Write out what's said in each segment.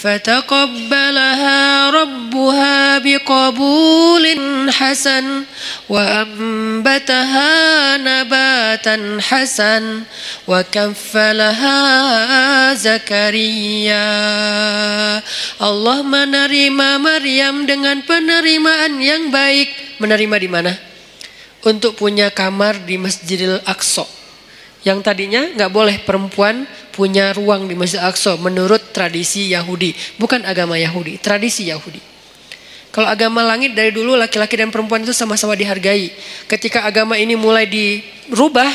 فتقبلها ربها بقبول حسن وأنبتها نباتا حسن وكفلها زكريا. Allah menerima Maryam dengan penerimaan yang baik. Menerima di mana? Untuk punya kamar di Masjidil Aqsa. Yang tadinya nggak boleh perempuan punya ruang di Masjid Al-Aqsa menurut tradisi Yahudi. Bukan agama Yahudi, tradisi Yahudi. Kalau agama langit dari dulu laki-laki dan perempuan itu sama-sama dihargai. Ketika agama ini mulai dirubah,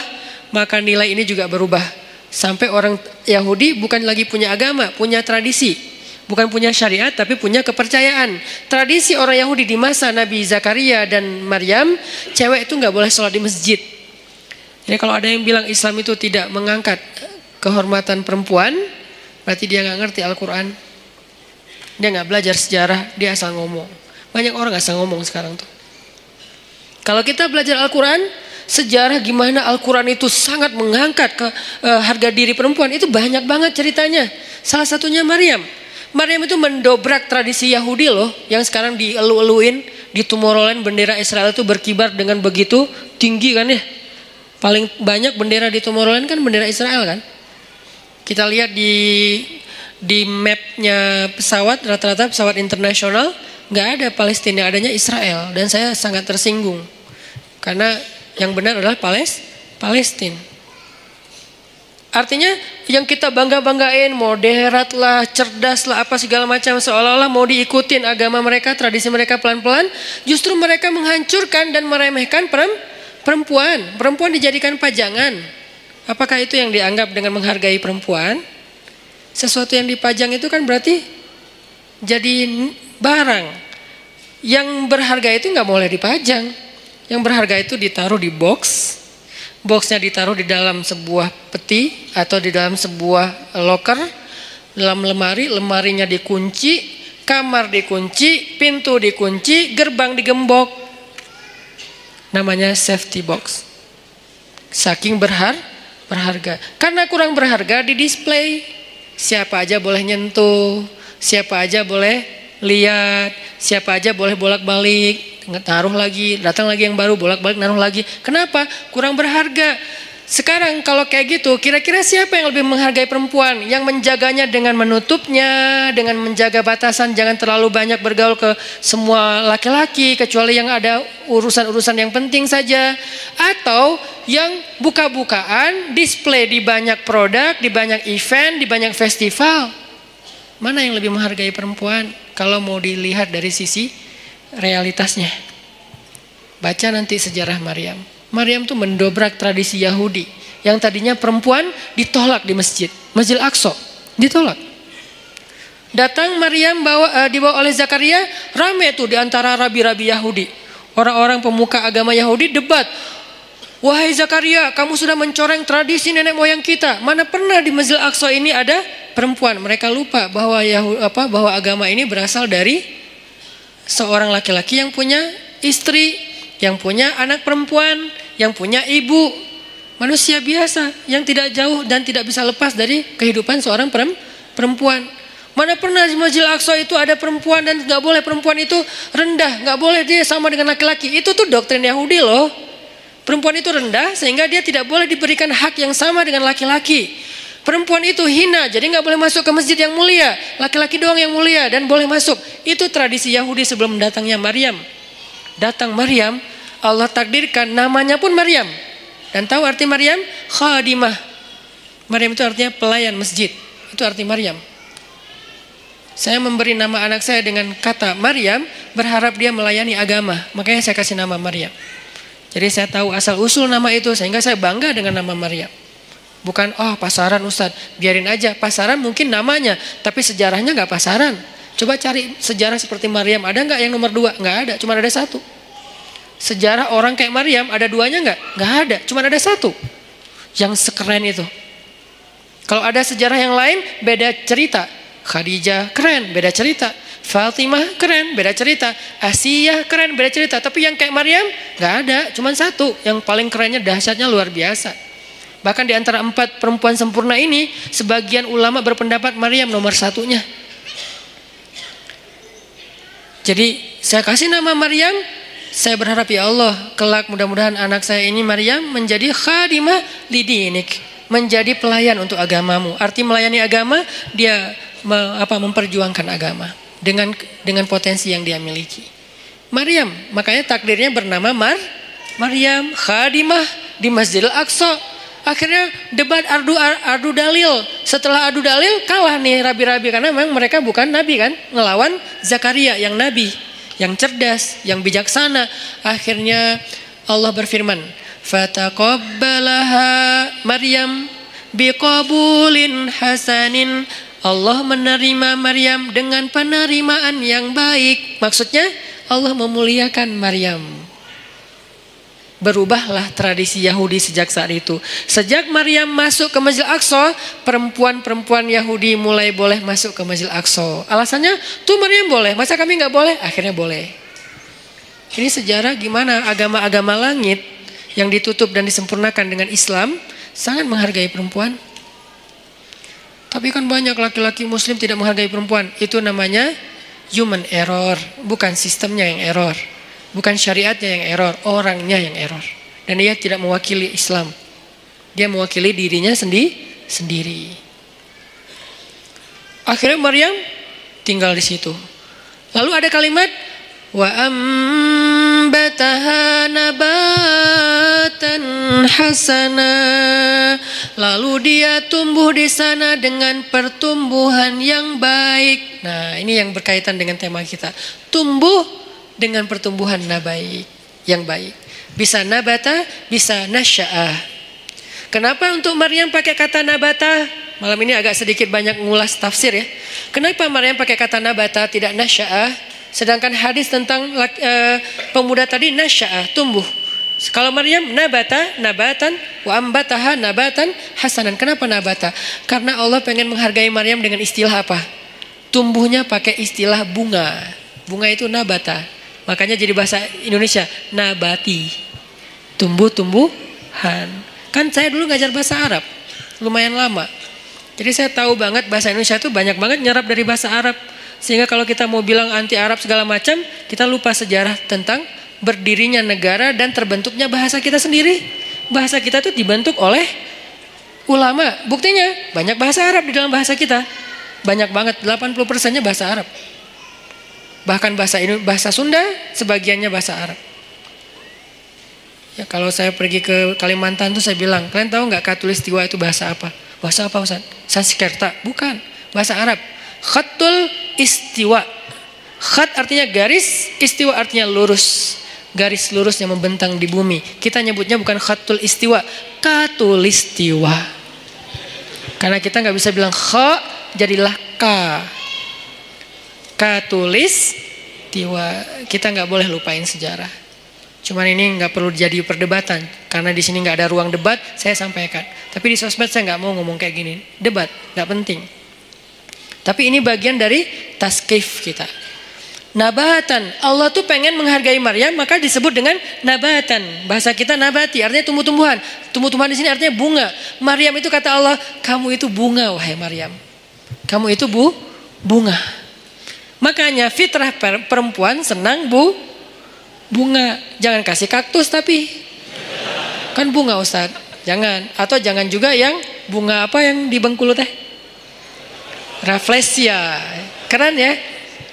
maka nilai ini juga berubah. Sampai orang Yahudi bukan lagi punya agama, punya tradisi. Bukan punya syariat tapi punya kepercayaan. Tradisi orang Yahudi di masa Nabi Zakaria dan Maryam, cewek itu nggak boleh sholat di masjid. Jadi kalau ada yang bilang Islam itu tidak mengangkat kehormatan perempuan, berarti dia nggak ngerti Al-Quran. Dia nggak belajar sejarah, dia asal ngomong. Banyak orang asal ngomong sekarang tuh. Kalau kita belajar Al-Quran, sejarah gimana Al-Quran itu sangat mengangkat harga diri perempuan, itu banyak banget ceritanya. Salah satunya Maryam. Maryam itu mendobrak tradisi Yahudi loh, yang sekarang dielu-eluin di Tomorrowland bendera Israel itu berkibar dengan begitu tinggi kan ya. Paling banyak bendera di Tomorrowland kan bendera Israel kan. Kita lihat di mapnya pesawat, rata-rata pesawat internasional nggak ada Palestina, adanya Israel. Dan saya sangat tersinggung karena yang benar adalah Palestina. Artinya yang kita bangga-banggain, moderat lah, cerdas lah, apa segala macam, seolah-olah mau diikutin agama mereka, tradisi mereka pelan-pelan, justru mereka menghancurkan dan meremehkan perempuan. Perempuan dijadikan pajangan. Apakah itu yang dianggap dengan menghargai perempuan? Sesuatu yang dipajang itu kan berarti jadi barang. Yang berharga itu nggak boleh dipajang. Yang berharga itu ditaruh di box. Boxnya ditaruh di dalam sebuah peti atau di dalam sebuah loker, dalam lemari. Lemarinya dikunci, kamar dikunci, pintu dikunci, gerbang digembok. Namanya safety box. Saking berharga. Karena kurang berharga di display. Siapa aja boleh nyentuh, siapa aja boleh lihat, siapa aja boleh bolak-balik, taruh lagi, datang lagi yang baru, bolak-balik naruh lagi. Kenapa? Kurang berharga. Sekarang kalau kayak gitu, kira-kira siapa yang lebih menghargai perempuan? Yang menjaganya dengan menutupnya, dengan menjaga batasan, jangan terlalu banyak bergaul ke semua laki-laki, kecuali yang ada urusan-urusan yang penting saja. Atau yang buka-bukaan, display di banyak produk, di banyak event, di banyak festival. Mana yang lebih menghargai perempuan? Kalau mau dilihat dari sisi realitasnya. Baca nanti sejarah Maryam. Maryam tuh mendobrak tradisi Yahudi. Yang tadinya perempuan ditolak di masjid. Masjid Al-Aqsa ditolak. Datang Maryam dibawa oleh Zakaria. Rame tuh di antara rabi-rabi Yahudi. Orang-orang pemuka agama Yahudi debat. Wahai Zakaria, kamu sudah mencoreng tradisi nenek moyang kita. Mana pernah di Masjid Al-Aqsa ini ada perempuan. Mereka lupa bahwa bahwa agama ini berasal dari seorang laki-laki yang punya istri, yang punya anak perempuan, yang punya ibu, manusia biasa yang tidak jauh dan tidak bisa lepas dari kehidupan seorang perempuan. Mana pernah di Masjid Al-Aqsa itu ada perempuan dan nggak boleh perempuan itu rendah, nggak boleh dia sama dengan laki-laki. Itu tuh doktrin Yahudi loh. Perempuan itu rendah sehingga dia tidak boleh diberikan hak yang sama dengan laki-laki. Perempuan itu hina, jadi nggak boleh masuk ke masjid yang mulia. Laki-laki doang yang mulia dan boleh masuk. Itu tradisi Yahudi sebelum datangnya Maryam. Datang Maryam, Allah takdirkan namanya pun Maryam. Dan tahu arti Maryam? Khadimah. Maryam itu artinya pelayan masjid. Itu arti Maryam. Saya memberi nama anak saya dengan kata Maryam, berharap dia melayani agama. Makanya saya kasih nama Maryam. Jadi saya tahu asal usul nama itu, sehingga saya bangga dengan nama Maryam. Bukan, oh pasaran Ustadz, biarin aja. Pasaran mungkin namanya, tapi sejarahnya gak pasaran. Coba cari sejarah seperti Maryam, ada gak yang nomor 2? Gak ada, cuma ada 1. Sejarah orang kayak Maryam, ada 2-nya gak? Gak ada, cuma ada 1. Yang sekeren itu. Kalau ada sejarah yang lain, beda cerita. Khadijah keren, beda cerita. Fatimah keren, beda cerita. Asiyah keren, beda cerita. Tapi yang kayak Maryam gak ada, cuma 1. Yang paling kerennya, dahsyatnya luar biasa. Bahkan di antara 4 perempuan sempurna ini, sebagian ulama berpendapat Maryam nomor 1-nya. Jadi saya kasih nama Maryam, saya berharap ya Allah kelak mudah-mudahan anak saya ini Maryam menjadi khadimah lidinik, menjadi pelayan untuk agamamu. Arti melayani agama, dia memperjuangkan agama dengan potensi yang dia miliki. Maryam, makanya takdirnya bernama Maryam khadimah di Masjidil Aqsa. Akhirnya debat adu dalil. Setelah adu dalil kalah nih rabi-rabi karena memang mereka bukan nabi kan, ngelawan Zakaria yang nabi, yang cerdas, yang bijaksana. Akhirnya Allah berfirman, fataqabbalaha Maryam biqabulin hasanin. Allah menerima Maryam dengan penerimaan yang baik. Maksudnya Allah memuliakan Maryam. Berubahlah tradisi Yahudi sejak saat itu. Sejak Maryam masuk ke Masjidil Aqsa, perempuan-perempuan Yahudi mulai boleh masuk ke Masjidil Aqsa. Alasannya, tuh Maryam boleh, masa kami nggak boleh? Akhirnya boleh. Ini sejarah gimana agama-agama langit yang ditutup dan disempurnakan dengan Islam sangat menghargai perempuan. Tapi kan banyak laki-laki Muslim tidak menghargai perempuan. Itu namanya human error, bukan sistemnya yang error. Bukan syariatnya yang error, orangnya yang error. Dan dia tidak mewakili Islam. Dia mewakili dirinya sendiri. Akhirnya Maryam tinggal di situ. Lalu ada kalimat wa ambataha nabatan hasana. Lalu dia tumbuh di sana dengan pertumbuhan yang baik. Nah, ini yang berkaitan dengan tema kita. Tumbuh dengan pertumbuhan yang baik. Bisa nabata, bisa nasya'ah. Kenapa untuk Maryam pakai kata nabata? Malam ini agak sedikit banyak ngulas tafsir ya. Kenapa Maryam pakai kata nabata tidak nasya'ah? Sedangkan hadis tentang pemuda tadi nasya'ah, tumbuh. Kalau Maryam nabatan wa ambataha nabatan hasanan. Kenapa nabata? Karena Allah pengen menghargai Maryam dengan istilah apa? Tumbuhnya pakai istilah bunga. Bunga itu nabata. Makanya jadi bahasa Indonesia nabati, tumbuh-tumbuhan. Kan saya dulu ngajar bahasa Arab lumayan lama, jadi saya tahu banget bahasa Indonesia itu banyak banget nyerap dari bahasa Arab. Sehingga kalau kita mau bilang anti Arab segala macam, kita lupa sejarah tentang berdirinya negara dan terbentuknya bahasa kita sendiri. Bahasa kita itu dibentuk oleh ulama. Buktinya banyak bahasa Arab di dalam bahasa kita, banyak banget, 80%-nya bahasa Arab. Bahkan bahasa Sunda sebagiannya bahasa Arab. Ya, kalau saya pergi ke Kalimantan tuh saya bilang, kalian tahu nggak Khatulistiwa itu bahasa apa? Bahasa apa Ustaz? Sanskerta? Bukan, bahasa Arab. Khatul istiwa. Khat artinya garis, istiwa artinya lurus. Garis lurus yang membentang di bumi. Kita nyebutnya bukan khatul istiwa, khatulistiwa. Karena kita nggak bisa bilang kha, jadilah ka. Katulis tiwa. Kita nggak boleh lupain sejarah. Cuman ini nggak perlu jadi perdebatan karena di sini nggak ada ruang debat. Saya sampaikan. Tapi di sosmed saya nggak mau ngomong kayak gini. Debat nggak penting. Tapi ini bagian dari taskif kita. Nabatan. Allah tuh pengen menghargai Maryam, maka disebut dengan nabatan. Bahasa kita nabati, artinya tumbuh-tumbuhan. Tumbuh-tumbuhan di sini artinya bunga. Maryam itu kata Allah, kamu itu bunga wahai Maryam. Kamu itu bunga. Makanya fitrah perempuan senang bunga. Jangan kasih kaktus tapi kan bunga Ustaz. Jangan. Atau jangan juga yang bunga apa yang di Bengkulu teh? Rafflesia. Keren ya?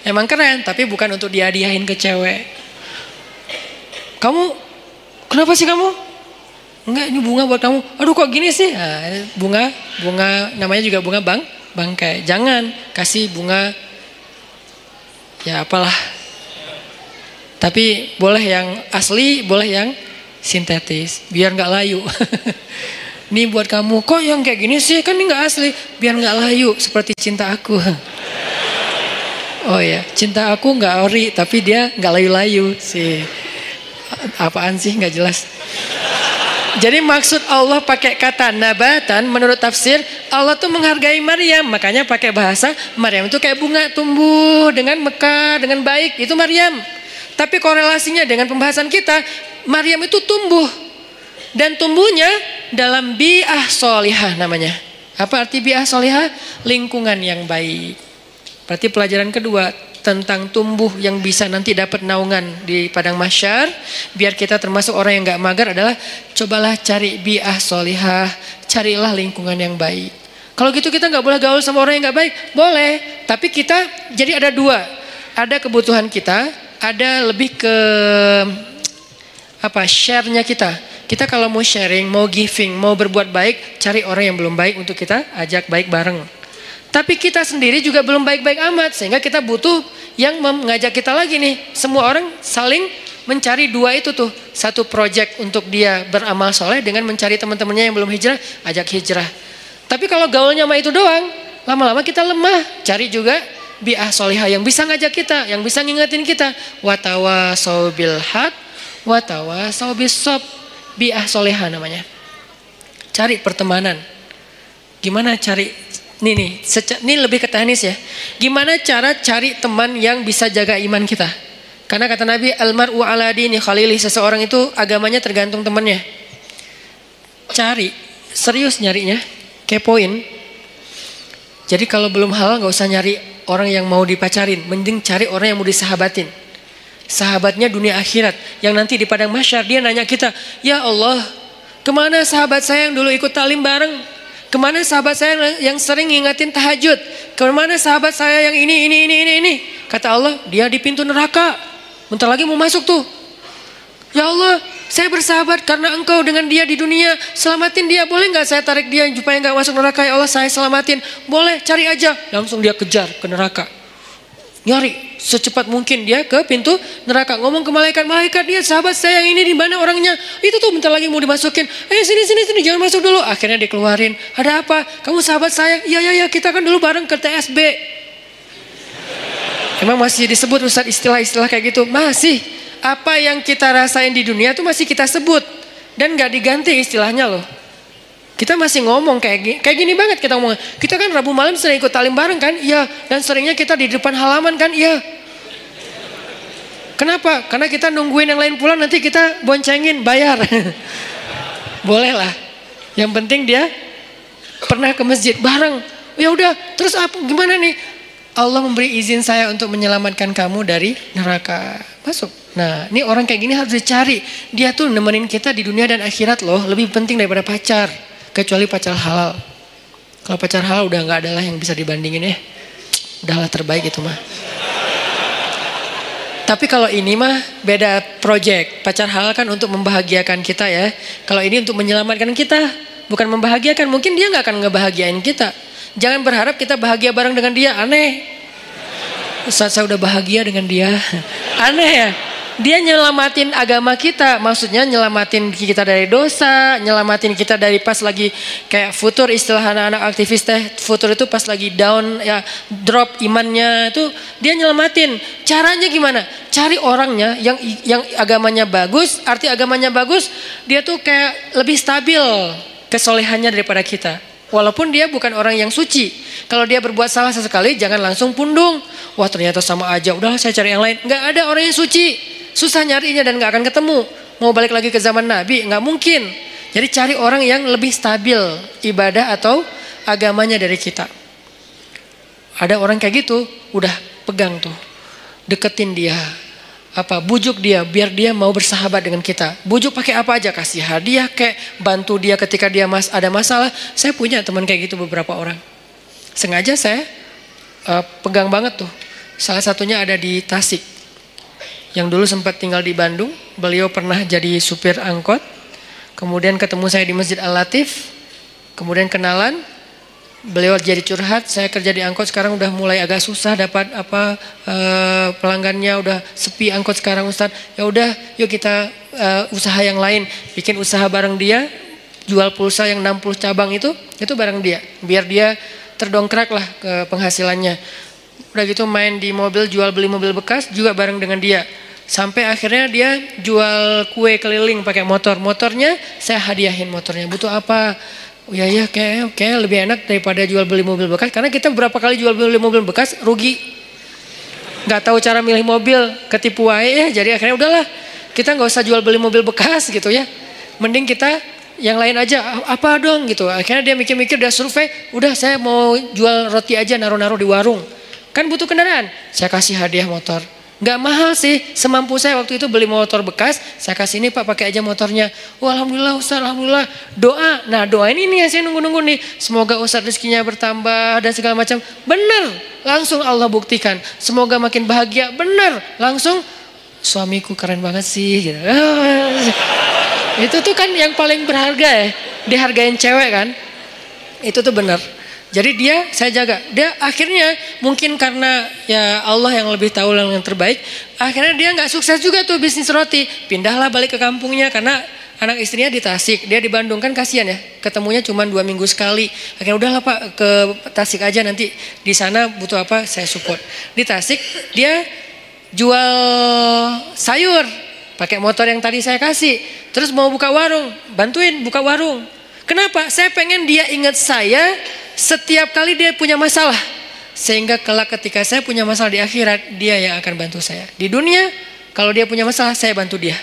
Emang keren, tapi bukan untuk dihadiahin ke cewek. Kamu kenapa sih kamu? Enggak, ini bunga buat kamu. Aduh kok gini sih? Nah, bunga namanya juga bunga bangkai. Jangan kasih bunga ya apalah. Tapi boleh yang asli, boleh yang sintetis, biar nggak layu. Ini buat kamu. Kok yang kayak gini sih? Kan ini nggak asli. Biar nggak layu, seperti cinta aku. Oh ya, cinta aku nggak ori, tapi dia nggak layu-layu sih. Apaan sih? Nggak jelas. Jadi maksud Allah pakai kata nabatan, menurut tafsir Allah tuh menghargai Maryam, makanya pakai bahasa Maryam itu kayak bunga tumbuh dengan mekar, dengan baik, itu Maryam. Tapi korelasinya dengan pembahasan kita, Maryam itu tumbuh dan tumbuhnya dalam bi'ah solihah namanya. Apa arti bi'ah solihah? Lingkungan yang baik. Berarti pelajaran kedua, tentang tumbuh yang bisa nanti dapat naungan di padang mahsyar, biar kita termasuk orang yang gak mager adalah cobalah cari bi'ah solihah, carilah lingkungan yang baik. Kalau gitu kita gak boleh gaul sama orang yang gak baik, boleh. Tapi kita jadi ada dua, ada kebutuhan kita, ada lebih ke share-nya kita. Kita kalau mau sharing, mau giving, mau berbuat baik, cari orang yang belum baik untuk kita ajak baik bareng. Tapi kita sendiri juga belum baik-baik amat, sehingga kita butuh yang mengajak kita lagi nih. Semua orang saling mencari dua itu tuh. Satu project untuk dia beramal soleh dengan mencari teman-temannya yang belum hijrah, ajak hijrah. Tapi kalau gaulnya sama itu doang, lama-lama kita lemah. Cari juga bi'ah solihah yang bisa ngajak kita, yang bisa ngingetin kita. Watawasau bil haq, watawasau bis sob. Bi'ah solihah namanya. Cari pertemanan. Gimana cari, ini lebih ke teknis ya. Gimana cara cari teman yang bisa jaga iman kita? Karena kata Nabi, almar'u ala dini khalili, seseorang itu agamanya tergantung temannya. Cari, serius nyarinya, kepoin. Jadi kalau belum halal gak usah nyari orang yang mau dipacarin, mending cari orang yang mau disahabatin. Sahabatnya dunia akhirat, yang nanti di padang mahsyar dia nanya kita, ya Allah, kemana sahabat saya yang dulu ikut talim bareng? Kemana sahabat saya yang sering ngingetin tahajud? Kemana sahabat saya yang ini? Kata Allah, dia di pintu neraka, bentar lagi mau masuk tuh. Ya Allah, saya bersahabat karena engkau dengan dia di dunia, selamatin dia, boleh gak saya tarik dia supaya gak masuk neraka? Ya Allah, saya selamatin. Boleh, cari aja. Langsung dia kejar ke neraka. Nyari secepat mungkin dia ke pintu neraka, ngomong ke malaikat, dia sahabat saya yang ini di mana orangnya? Itu tuh bentar lagi mau dimasukin. Sini jangan masuk dulu. Akhirnya dikeluarin. Ada apa? Kamu sahabat saya? Iya, kita kan dulu bareng ke TSB. Emang masih disebut Ustaz istilah-istilah kayak gitu? Masih. Apa yang kita rasain di dunia tuh masih kita sebut dan gak diganti istilahnya loh. Kita masih ngomong kayak gini banget kita ngomong. Kita kan Rabu malam sering ikut talim bareng kan? Iya. Dan seringnya kita di depan halaman kan? Iya. Kenapa? Karena kita nungguin yang lain pulang, nanti kita boncengin, bayar. Boleh lah. Yang penting dia pernah ke masjid bareng. Ya udah, terus apa? Gimana nih? Allah memberi izin saya untuk menyelamatkan kamu dari neraka. Masuk. Nah, ini orang kayak gini harus dicari. Dia tuh nemenin kita di dunia dan akhirat loh. Lebih penting daripada pacar. Kecuali pacar halal. Kalau pacar halal udah gak ada lah yang bisa dibandingin ya. Udahlah terbaik itu mah. Tapi kalau ini mah beda project. Pacar halal kan untuk membahagiakan kita ya. Kalau ini untuk menyelamatkan kita. Bukan membahagiakan. Mungkin dia gak akan ngebahagiain kita. Jangan berharap kita bahagia bareng dengan dia. Aneh. Ustaz saya udah bahagia dengan dia. Aneh ya. Dia nyelamatin agama kita, maksudnya nyelamatin kita dari dosa, nyelamatin kita dari pas lagi kayak futur, istilah anak-anak aktivis teh, futur itu pas lagi down ya, drop imannya itu dia nyelamatin. Caranya gimana? Cari orangnya yang agamanya bagus, arti agamanya bagus, dia tuh kayak lebih stabil kesolehannya daripada kita. Walaupun dia bukan orang yang suci. Kalau dia berbuat salah sesekali jangan langsung pundung. Wah ternyata sama aja, udahlah saya cari yang lain. Nggak ada orang yang suci. Susah nyarinya dan gak akan ketemu. Mau balik lagi ke zaman Nabi gak mungkin. Jadi cari orang yang lebih stabil ibadah atau agamanya dari kita. Ada orang kayak gitu, udah pegang tuh, deketin dia, bujuk dia biar dia mau bersahabat dengan kita. Bujuk pakai apa aja, kasih hadiah kayak, bantu dia ketika dia ada masalah. Saya punya teman kayak gitu beberapa orang. Sengaja saya pegang banget tuh. Salah satunya ada di Tasik. Yang dulu sempat tinggal di Bandung, beliau pernah jadi supir angkot. Kemudian ketemu saya di Masjid Al-Latif. Kemudian kenalan. Beliau jadi curhat, saya kerja di angkot sekarang udah mulai agak susah dapat pelanggannya, udah sepi angkot sekarang Ustaz. Ya udah, yuk kita usaha yang lain. Bikin usaha bareng dia, jual pulsa yang 60 cabang itu bareng dia. Biar dia terdongkrak lah ke penghasilannya. Udah gitu main di mobil, jual beli mobil bekas juga bareng dengan dia. Sampai akhirnya dia jual kue keliling pakai motor. Motornya saya hadiahin motornya. Butuh apa? Oh ya kayak lebih enak daripada jual beli mobil bekas. Karena kita beberapa kali jual beli mobil bekas rugi. Gak tahu cara milih mobil, ketipu ya. Jadi akhirnya udahlah, kita gak usah jual beli mobil bekas gitu ya. Mending kita yang lain aja, apa dong gitu. Akhirnya dia mikir-mikir, dia survei, udah saya mau jual roti aja, naruh-naruh di warung. kan butuh kendaraan. Saya kasih hadiah motor. Nggak mahal sih, semampu saya waktu itu beli motor bekas, saya kasih ini Pak pakai aja motornya. Wah, alhamdulillah Ustaz, alhamdulillah. Doa, nah doa ini nih yang saya nunggu-nunggu nih. Semoga Ustaz rezekinya bertambah dan segala macam. Bener, langsung Allah buktikan. Semoga makin bahagia, bener. Langsung suamiku keren banget sih. Gitu. Itu tuh kan yang paling berharga ya, dihargain cewek kan. Itu tuh bener. Jadi saya jaga. Dia akhirnya mungkin karena ya Allah yang lebih tahu yang terbaik. Akhirnya dia nggak sukses juga tuh bisnis roti. Pindahlah balik ke kampungnya karena anak istrinya di Tasik. Dia di Bandung kan kasihan ya. Ketemunya cuma 2 minggu sekali. Akhirnya udahlah Pak ke Tasik aja nanti di sana butuh apa saya support. Di Tasik dia jual sayur pakai motor yang tadi saya kasih. Terus mau buka warung, bantuin buka warung. Kenapa? Saya pengen dia ingat saya setiap kali dia punya masalah. Sehingga kelak ketika saya punya masalah di akhirat, dia yang akan bantu saya. Di dunia, kalau dia punya masalah, saya bantu dia.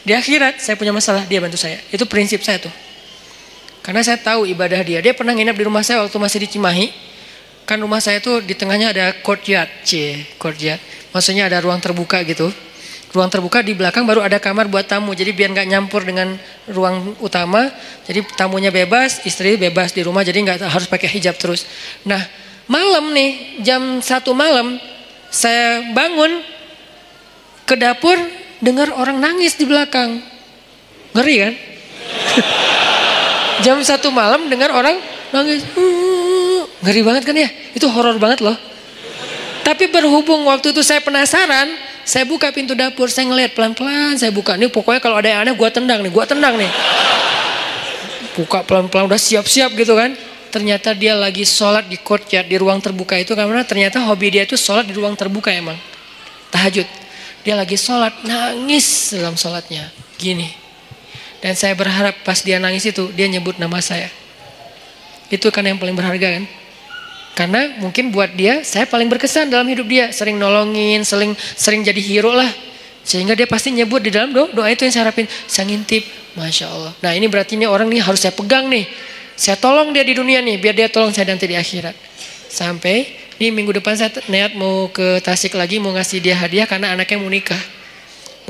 Di akhirat, saya punya masalah, dia bantu saya. Itu prinsip saya tuh. Karena saya tahu ibadah dia. Dia pernah nginep di rumah saya waktu masih di Cimahi. Kan rumah saya tuh di tengahnya ada courtyard. Courtyard. Maksudnya ada ruang terbuka gitu. Ruang terbuka di belakang baru ada kamar buat tamu. Jadi biar nggak nyampur dengan ruang utama. Jadi tamunya bebas, istri bebas di rumah. Jadi nggak harus pakai hijab terus. Nah malam nih jam 1 malam saya bangun ke dapur dengar orang nangis di belakang. Ngeri kan? Jam 1 malam dengar orang nangis. Ngeri banget kan ya? Itu horor banget loh. Tapi berhubung waktu itu saya penasaran, saya buka pintu dapur, saya ngeliat pelan-pelan, saya buka. Nih pokoknya kalau ada yang aneh gue tendang nih. Buka pelan-pelan udah siap-siap gitu kan. Ternyata dia lagi sholat di courtyard, di ruang terbuka itu. Karena ternyata hobi dia itu sholat di ruang terbuka emang. Tahajud. Dia lagi sholat, nangis dalam sholatnya. Gini. Dan saya berharap pas dia nangis itu, dia nyebut nama saya. Itu kan yang paling berharga kan. Karena mungkin buat dia, saya paling berkesan dalam hidup dia. Sering nolongin, sering jadi hero lah. Sehingga dia pasti nyebut di dalam doa itu yang saya harapin. Saya ngintip, Masya Allah. Nah ini berarti ini orang nih harus saya pegang nih. Saya tolong dia di dunia nih, biar dia tolong saya nanti di akhirat. Sampai di minggu depan saya niat mau ke Tasik lagi, mau ngasih dia hadiah karena anaknya mau nikah.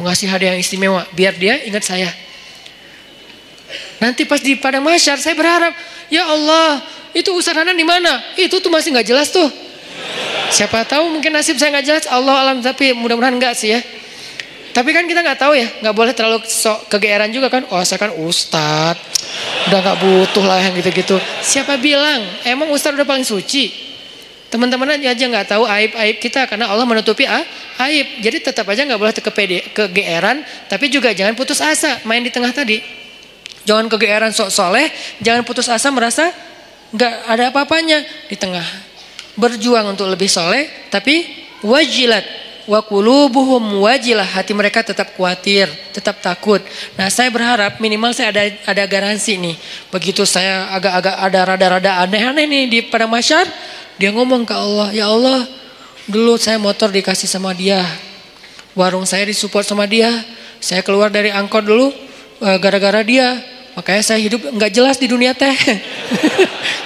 Mau ngasih hadiah yang istimewa, biar dia ingat saya. Nanti pas di padang mahsyar saya berharap, ya Allah, itu Ustaz Hanan di mana? Itu tuh masih nggak jelas tuh. Siapa tahu mungkin nasib saya nggak jelas, Allah alam, tapi mudah-mudahan enggak sih ya. Tapi kan kita nggak tahu ya, nggak boleh terlalu sok kegeeran juga kan. Oh saya kan Ustadz, udah nggak butuh lah yang gitu-gitu. Siapa bilang? Emang Ustadz udah paling suci? Teman-teman aja nggak tahu aib-aib kita karena Allah menutupi aib. Jadi tetap aja nggak boleh kegeeran, tapi juga jangan putus asa. Main di tengah tadi, jangan kegeeran sok soleh, jangan putus asa merasa nggak ada apa-apanya di tengah. Berjuang untuk lebih soleh, tapi wajilat wa qulubuhum wajilah, hati mereka tetap khawatir, tetap takut. Nah, saya berharap minimal saya ada garansi nih. Begitu saya agak-agak ada rada-rada aneh-aneh nih di padang mahsyar, dia ngomong ke Allah, ya Allah, dulu saya motor dikasih sama dia, warung saya disupport sama dia, saya keluar dari angkot dulu gara-gara dia. Makanya saya hidup nggak jelas di dunia teh.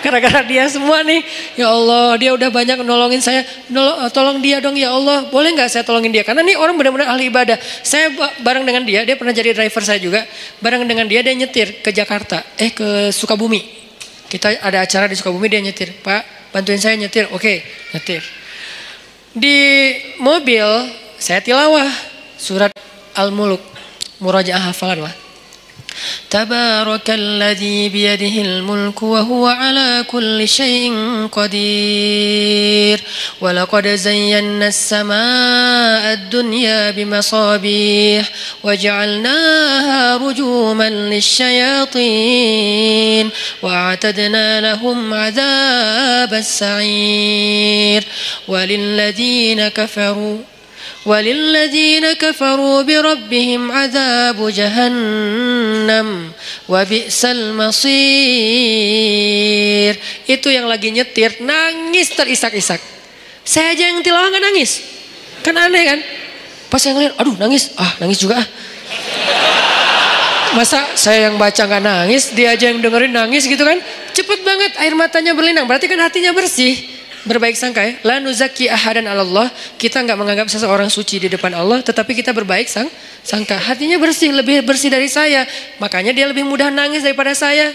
Gara-gara dia semua nih. Ya Allah, dia udah banyak nolongin saya. Tolong dia dong ya Allah. Boleh nggak saya tolongin dia? Karena nih orang benar-benar ahli ibadah. Saya bareng dengan dia pernah jadi driver saya juga. Bareng dengan dia nyetir ke Jakarta. Ke Sukabumi. Kita ada acara di Sukabumi, dia nyetir. Pak, bantuin saya nyetir. Oke, nyetir. Di mobil, saya tilawah surat Al-Muluk. Murajaah hafalan lah. Tabarakalladzi biyadihil mulku wa huwa ala kulli syai'in qadir wa laqad zayyana as-samaa'a ad-dunya bimasabih wa ja'alnaha rujuman lisyayatin wa a'tadna lahum 'adzabas sa'ir وللذين كفروا بربهم عذاب جهنم وبئس المصير. Itu yang lagi nyetir nangis terisak-isak. Saya aja yang tilawah nggak nangis, kan aneh kan? Pas saya ngeliat, aduh nangis juga. Masa saya yang baca nggak nangis, dia aja yang dengerin nangis gitu kan? Cepet banget air matanya berlinang, berarti kan hatinya bersih. Berbaik sangka ya. La nuzaki ahadan 'ala Allah. Kita nggak menganggap seseorang suci di depan Allah, tetapi kita berbaik sangka. Hatinya bersih, lebih bersih dari saya. Makanya dia lebih mudah nangis daripada saya.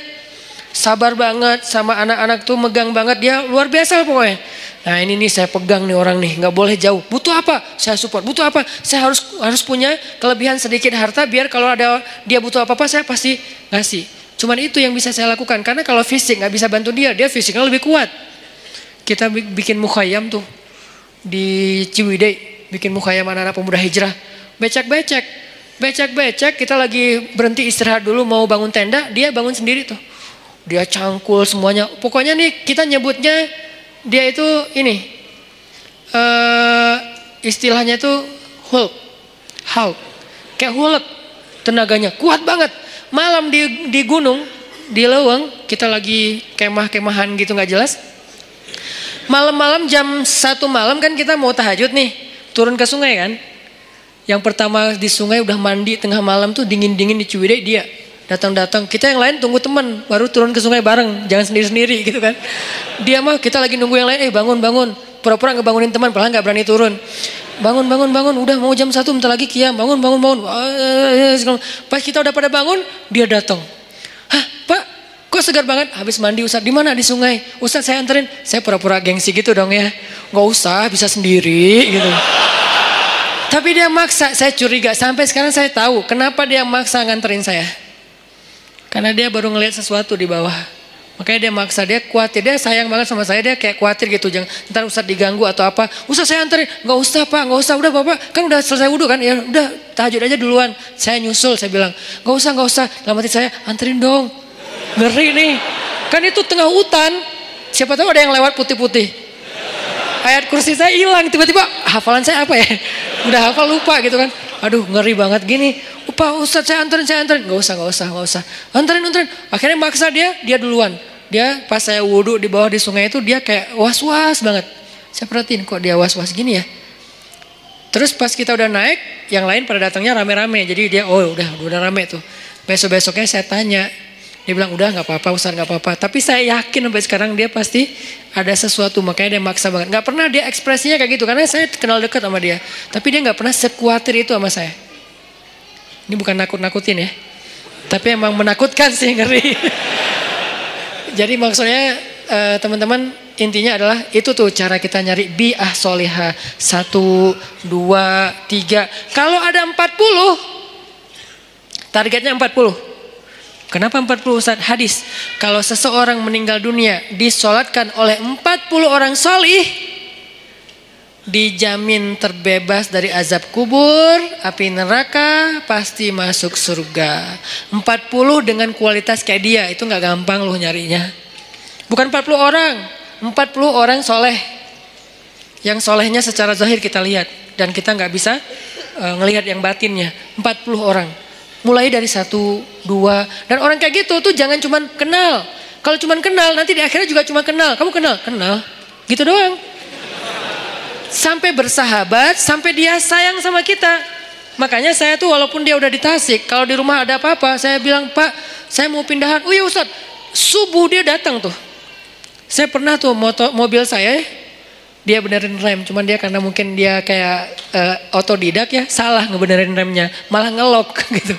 Sabar banget sama anak-anak tuh, megang banget, dia luar biasa pokoknya. Nah ini nih saya pegang nih orang nih, nggak boleh jauh. Butuh apa? Saya support. Butuh apa? Saya harus punya kelebihan sedikit harta biar kalau ada dia butuh apa-apa saya pasti ngasih. Cuman itu yang bisa saya lakukan, karena kalau fisik nggak bisa bantu dia fisiknya lebih kuat. Kita bikin mukhayyam tuh di Ciwidey, bikin mukhayyam anak-anak pemuda hijrah. Becek, kita lagi berhenti istirahat dulu mau bangun tenda, dia bangun sendiri tuh. Dia cangkul semuanya. Pokoknya nih kita nyebutnya dia itu ini istilahnya itu Hulk. Kayak Hulk, tenaganya kuat banget. Malam di gunung, di Leweng, kita lagi kemah-kemahan gitu nggak jelas. Malam-malam jam 1 malam kan kita mau tahajud nih, turun ke sungai kan. Yang pertama di sungai udah mandi tengah malam tuh dingin-dingin di Ciwidey, dia datang-datang. Kita yang lain tunggu teman, baru turun ke sungai bareng, jangan sendiri-sendiri gitu kan. Dia mah kita lagi nunggu yang lain, bangun. Pura-pura ngebangunin teman, padahal nggak berani turun. Bangun. Udah mau jam 1 bentar lagi qiyam, bangun. Pas kita udah pada bangun, dia datang. Hah, Pak? Kok segar banget? Habis mandi Ustaz. Di mana? Di sungai. Ustaz saya anterin. Saya pura-pura gengsi gitu dong ya. Nggak usah, bisa sendiri gitu. Tapi dia maksa, saya curiga. Sampai sekarang saya tahu kenapa dia maksa nganterin saya. Karena dia baru ngelihat sesuatu di bawah. Makanya dia maksa, dia khawatir. Dia sayang banget sama saya, dia kayak khawatir gitu. Jangan ntar Ustaz diganggu atau apa. Ustaz saya anterin. Nggak usah Pak, nggak usah. Udah Bapak, kan udah selesai wudhu kan. Ya udah tahajud aja duluan. Saya nyusul, saya bilang. Nggak usah. Dalam hati saya, anterin dong. Ngeri nih. Kan itu tengah hutan. Siapa tahu ada yang lewat putih-putih. Ayat kursi saya hilang. Tiba-tiba hafalan saya apa ya. Udah hafal lupa gitu kan. Aduh ngeri banget gini. Pak Ustaz saya anterin. Nggak usah. Anterin. Akhirnya maksa dia duluan. Dia pas saya wudhu di bawah di sungai itu dia kayak was-was banget. Saya perhatiin kok dia was-was gini ya. Terus pas kita udah naik, yang lain pada datangnya rame-rame. Jadi dia udah rame tuh. Besok-besoknya saya tanya. Dia bilang udah nggak apa-apa Ustaz, nggak apa-apa. Tapi saya yakin sampai sekarang dia pasti ada sesuatu, makanya dia maksa banget. Nggak pernah dia ekspresinya kayak gitu karena saya kenal dekat sama dia. Tapi dia nggak pernah sekuatir itu sama saya. Ini bukan nakut-nakutin ya, tapi emang menakutkan sih, ngeri. Jadi maksudnya teman-teman intinya adalah itu tuh cara kita nyari bi'ah solihah 1, 2, 3. Kalau ada 40, targetnya 40. Kenapa 40 Ustaz? Hadis. Kalau seseorang meninggal dunia disolatkan oleh 40 orang solih, dijamin terbebas dari azab kubur, api neraka, pasti masuk surga. 40 dengan kualitas kayak dia, itu gak gampang loh nyarinya. Bukan 40 orang, 40 orang soleh. Yang solehnya secara zahir kita lihat. Dan kita gak bisa ngelihat yang batinnya. 40 orang. Mulai dari 1, 2. Dan orang kayak gitu tuh jangan cuman kenal. Kalau cuman kenal nanti di akhirnya juga cuma kenal. Kamu kenal? Gitu doang. Sampai bersahabat, sampai dia sayang sama kita. Makanya saya tuh walaupun dia udah di Tasik, kalau di rumah ada apa-apa, saya bilang, Pak, saya mau pindahan. Oh iya Ustaz, subuh dia datang tuh. Saya pernah tuh mobil saya, dia benerin rem, cuman dia karena mungkin dia kayak otodidak ya, salah ngebenerin remnya, malah ngelok gitu.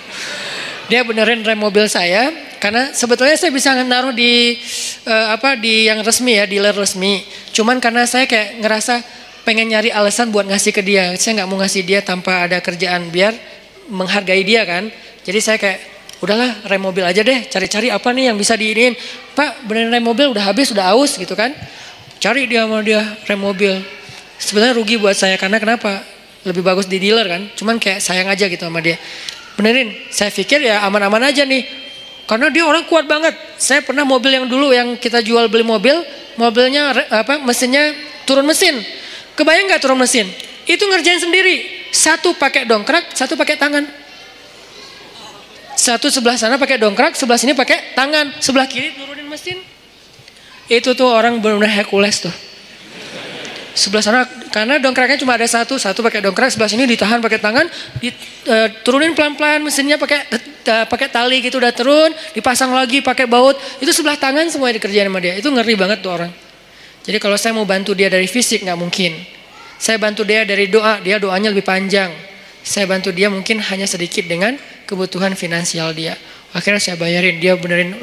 Dia benerin rem mobil saya, karena sebetulnya saya bisa naruh di di yang resmi ya, dealer resmi. Cuman karena saya kayak ngerasa pengen nyari alasan buat ngasih ke dia, saya nggak mau ngasih dia tanpa ada kerjaan, biar menghargai dia kan. Jadi saya kayak, udahlah rem mobil aja deh, cari-cari apa nih yang bisa diinin. Pak, benerin rem mobil udah habis, udah aus gitu kan. Cari dia sama dia rem mobil. Sebenarnya rugi buat saya karena kenapa? Lebih bagus di dealer kan. Cuman kayak sayang aja gitu sama dia. Benerin. Saya pikir ya aman-aman aja nih. Karena dia orang kuat banget. Saya pernah mobil yang dulu yang kita jual beli mobil, mobilnya mesinnya turun mesin. Kebayang nggak turun mesin? Itu ngerjain sendiri. Satu pakai dongkrak, satu pakai tangan. Satu sebelah sana pakai dongkrak, sebelah sini pakai tangan, sebelah kiri turunin mesin. Itu tuh orang benar-benar Hercules tuh. Sebelah sana karena dongkraknya cuma ada satu pakai dongkrak, sebelah sini ditahan pakai tangan, turunin pelan-pelan mesinnya pakai tali gitu, udah turun, dipasang lagi pakai baut. Itu sebelah tangan semua dikerjain sama dia. Itu ngeri banget tuh orang. Jadi kalau saya mau bantu dia dari fisik nggak mungkin. Saya bantu dia dari doa, dia doanya lebih panjang. Saya bantu dia mungkin hanya sedikit dengan kebutuhan finansial dia. Akhirnya saya bayarin, dia benerin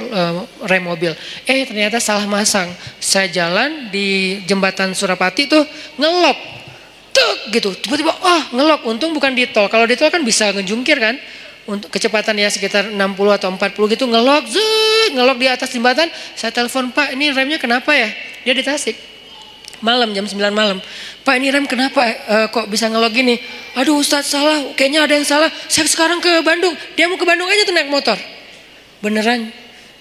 rem mobil. Ternyata salah masang. Saya jalan di jembatan Surapati tuh ngelok. Tuk gitu. Tiba-tiba ngelok. Untung bukan di tol. Kalau di tol kan bisa ngejungkir kan. Untuk kecepatan ya sekitar 60 atau 40 gitu ngelok. Ngelok di atas jembatan. Saya telepon, Pak ini remnya kenapa ya? Dia di Tasik. Malam jam 9 malam. Pak ini rem kenapa kok bisa ngelok gini? Aduh Ustadz salah, kayaknya ada yang salah. Saya sekarang ke Bandung. Dia mau ke Bandung aja tuh naik motor. Beneran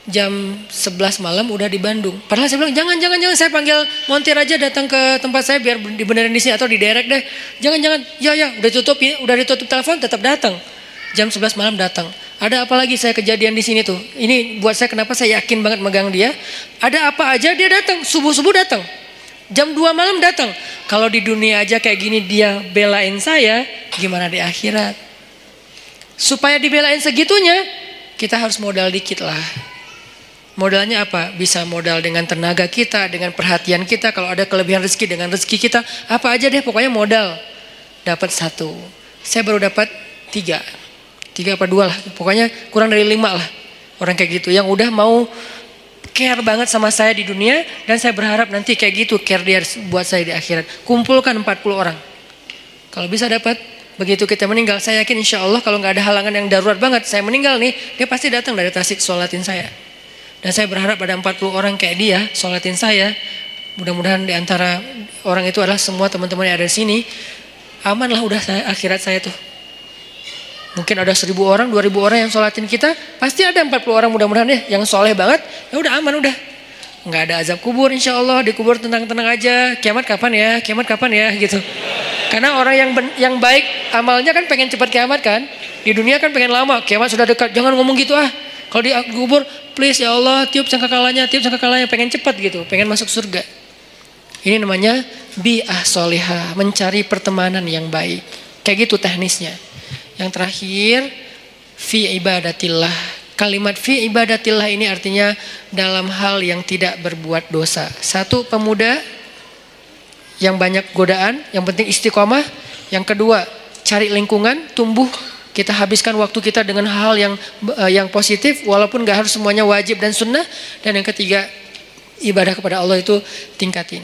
jam 11 malam udah di Bandung. Padahal saya bilang jangan saya panggil montir aja datang ke tempat saya biar dibenerin di sini atau diderek deh. Jangan. Ya udah ditutup telepon tetap datang. Jam 11 malam datang. Ada apa lagi saya kejadian di sini tuh. Ini buat saya kenapa saya yakin banget megang dia. Ada apa aja dia datang. Subuh-subuh datang. Jam 2 malam datang. Kalau di dunia aja kayak gini dia belain saya. Gimana di akhirat. Supaya dibelain segitunya. Kita harus modal dikit lah. Modalnya apa? Bisa modal dengan tenaga kita. Dengan perhatian kita. Kalau ada kelebihan rezeki dengan rezeki kita. Apa aja deh pokoknya modal. Dapat 1. Saya baru dapat 3 apa 2 lah. Pokoknya kurang dari 5 lah. Orang kayak gitu. Yang udah mau care banget sama saya di dunia. Dan saya berharap nanti kayak gitu care dia buat saya di akhirat. Kumpulkan 40 orang. Kalau bisa dapat. Begitu kita meninggal. Saya yakin insya Allah kalau gak ada halangan yang darurat banget. Saya meninggal nih. Dia pasti datang dari Tasik sholatin saya. Dan saya berharap ada 40 orang kayak dia sholatin saya. Mudah-mudahan di antara orang itu adalah semua teman-teman yang ada di sini. Aman lah udah akhirat saya tuh. Mungkin ada 1.000 orang, 2.000 orang yang sholatin kita. Pasti ada 40 orang mudah-mudahan ya. Yang soleh banget. Ya udah aman udah. Nggak ada azab kubur insya Allah. Dikubur tenang-tenang aja. Kiamat kapan ya gitu. Karena orang yang baik amalnya kan pengen cepat kiamat kan. Di dunia kan pengen lama. Kiamat sudah dekat. Jangan ngomong gitu ah. Kalau dikubur please ya Allah. Tiup sangkakalanya. Pengen cepat gitu. Pengen masuk surga. Ini namanya bi'ah solihah. Mencari pertemanan yang baik. Kayak gitu teknisnya. Yang terakhir, fi ibadatillah. Kalimat fi ibadatillah ini artinya dalam hal yang tidak berbuat dosa. 1, pemuda yang banyak godaan, yang penting istiqomah. Yang kedua, cari lingkungan, tumbuh. Kita habiskan waktu kita dengan hal yang positif, walaupun gak harus semuanya wajib dan sunnah. Dan yang ketiga, ibadah kepada Allah itu tingkatin.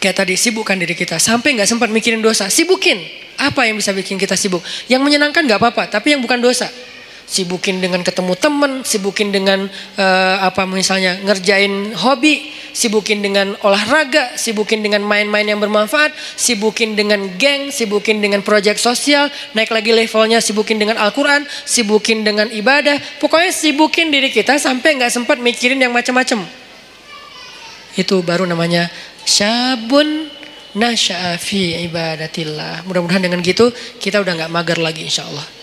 Kayak tadi, sibukkan diri kita. Sampai gak sempat mikirin dosa, sibukin. Apa yang bisa bikin kita sibuk? Yang menyenangkan gak apa-apa, tapi yang bukan dosa. Sibukin dengan ketemu teman, sibukin dengan misalnya ngerjain hobi, sibukin dengan olahraga, sibukin dengan main-main yang bermanfaat, sibukin dengan geng, sibukin dengan proyek sosial, naik lagi levelnya sibukin dengan Al-Quran, sibukin dengan ibadah. Pokoknya sibukin diri kita sampai gak sempat mikirin yang macam-macam. Itu baru namanya syabun nasya'a fi ibadatillah. Mudah-mudahan dengan gitu kita udah gak mager lagi insya Allah.